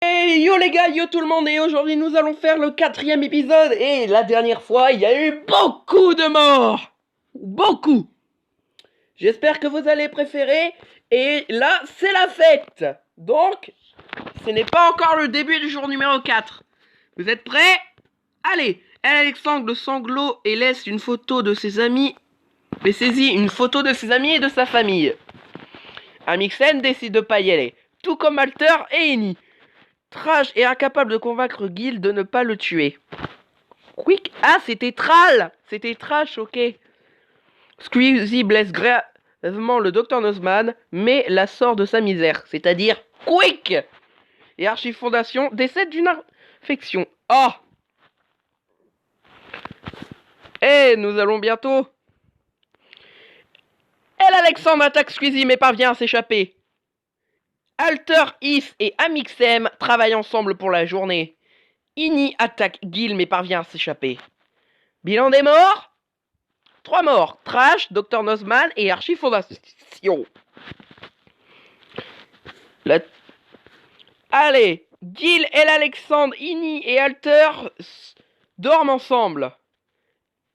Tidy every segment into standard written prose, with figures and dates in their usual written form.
Hey yo les gars, yo tout le monde, et aujourd'hui nous allons faire le 4e épisode. Et la dernière fois il y a eu beaucoup de morts. Beaucoup. J'espère que vous allez préférer. Et là c'est la fête. Donc ce n'est pas encore le début du jour numéro 4. Vous êtes prêts? Allez, Alexandre le sanglot et laisse une photo de ses amis. Mais saisit une photo de ses amis et de sa famille. Amixen décide de pas y aller. Tout comme Alter et Eni. Trash est incapable de convaincre Gil de ne pas le tuer. Quick. Ah, c'était Tral. C'était Trash, ok. Squeezie blesse gravement le Dr Nozman, mais la sort de sa misère, c'est-à-dire Quick. Et Archifondation décède d'une infection. Oh. Eh, nous allons bientôt. Alexandre attaque Squeezie mais parvient à s'échapper. Alter, Is et Amixem travaillent ensemble pour la journée. Eni attaque Gil mais parvient à s'échapper. Bilan des morts? 3 morts. Trash, Dr Nozman et Archifondation. Allez, Gil, Alexandre, Eni et Alter dorment ensemble.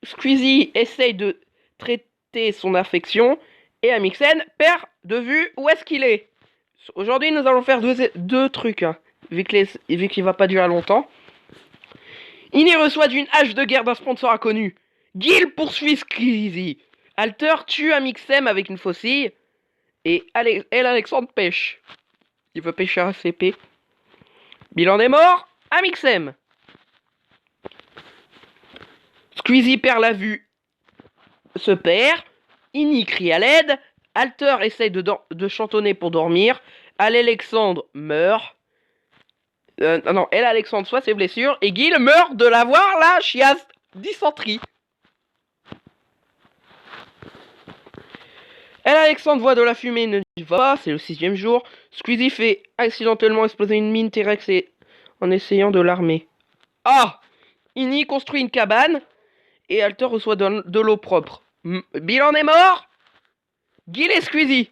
Squeezie essaye de traiter son affection et Amixen perd de vue où est-ce qu'il est. Aujourd'hui, nous allons faire deux trucs, hein, vu qu'il va pas durer longtemps. Eni reçoit d'une hache de guerre d'un sponsor inconnu. Gil poursuit Squeezie. Alter tue Amixem avec une faucille. Et Alexandre pêche. Il veut pêcher un CP. Bilan des morts, Amixem. Squeezie perd la vue. Se perd. Eni crie à l'aide. Alter essaye de chantonner pour dormir. Alexandre meurt. Non, Alexandre soit ses blessures. Et Gil meurt de l'avoir la chiasse dysenterie. Alexandre voit de la fumée, ne va pas, c'est le 6e jour. Squeezie fait accidentellement exploser une mine T-Rex en essayant de l'armer. Ah! Eni construit une cabane et Alter reçoit de l'eau propre. Bilan des morts? Gil et Squeezie.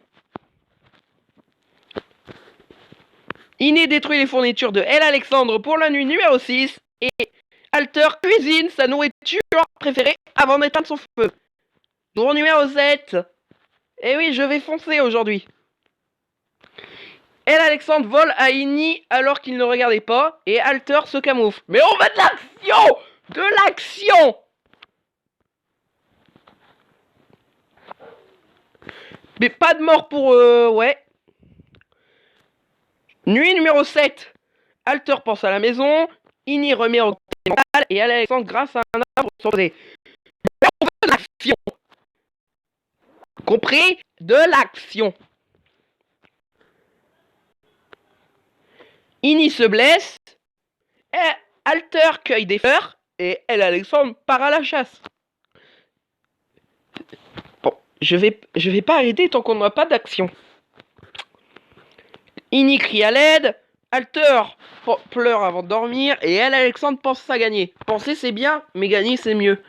Eni détruit les fournitures de Alexandre pour la nuit numéro 6 et Alter cuisine sa nourriture préférée avant d'éteindre son feu. Jour numéro 7. Eh oui, je vais foncer aujourd'hui. Alexandre vole à Eni alors qu'il ne regardait pas et Alter se camoufle. Mais on veut de l'action! De l'action! Mais pas de mort pour ouais. Nuit numéro 7. Alter pense à la maison. Eni remet en mental et Alexandre grâce à un arbre sauvé. Mais on veut de l'action! Compris? De l'action. Eni se blesse. Alter cueille des fleurs. Et Alexandre part à la chasse. Bon, je vais pas arrêter tant qu'on n'aura pas d'action. Eni crie à l'aide. Alter pleure avant de dormir. Et Alexandre pense à gagner. Penser c'est bien, mais gagner c'est mieux.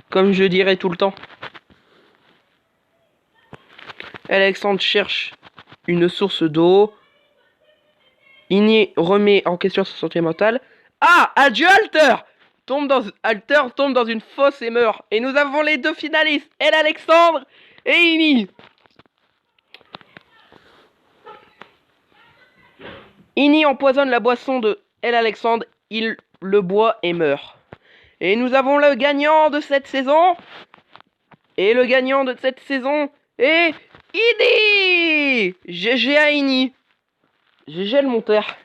Comme je dirais tout le temps. Alexandre cherche une source d'eau. Eni remet en question sa santé mentale. Ah! Adieu Alter! Alter tombe dans une fosse et meurt. Et nous avons les deux finalistes, Alexandre et Eni. Eni empoisonne la boisson de Alexandre. Il le boit et meurt. Et nous avons le gagnant de cette saison. Et le gagnant de cette saison est Eni. GG à Eni. GG le monteur.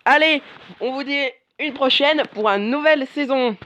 Allez, on vous dit une prochaine pour une nouvelle saison.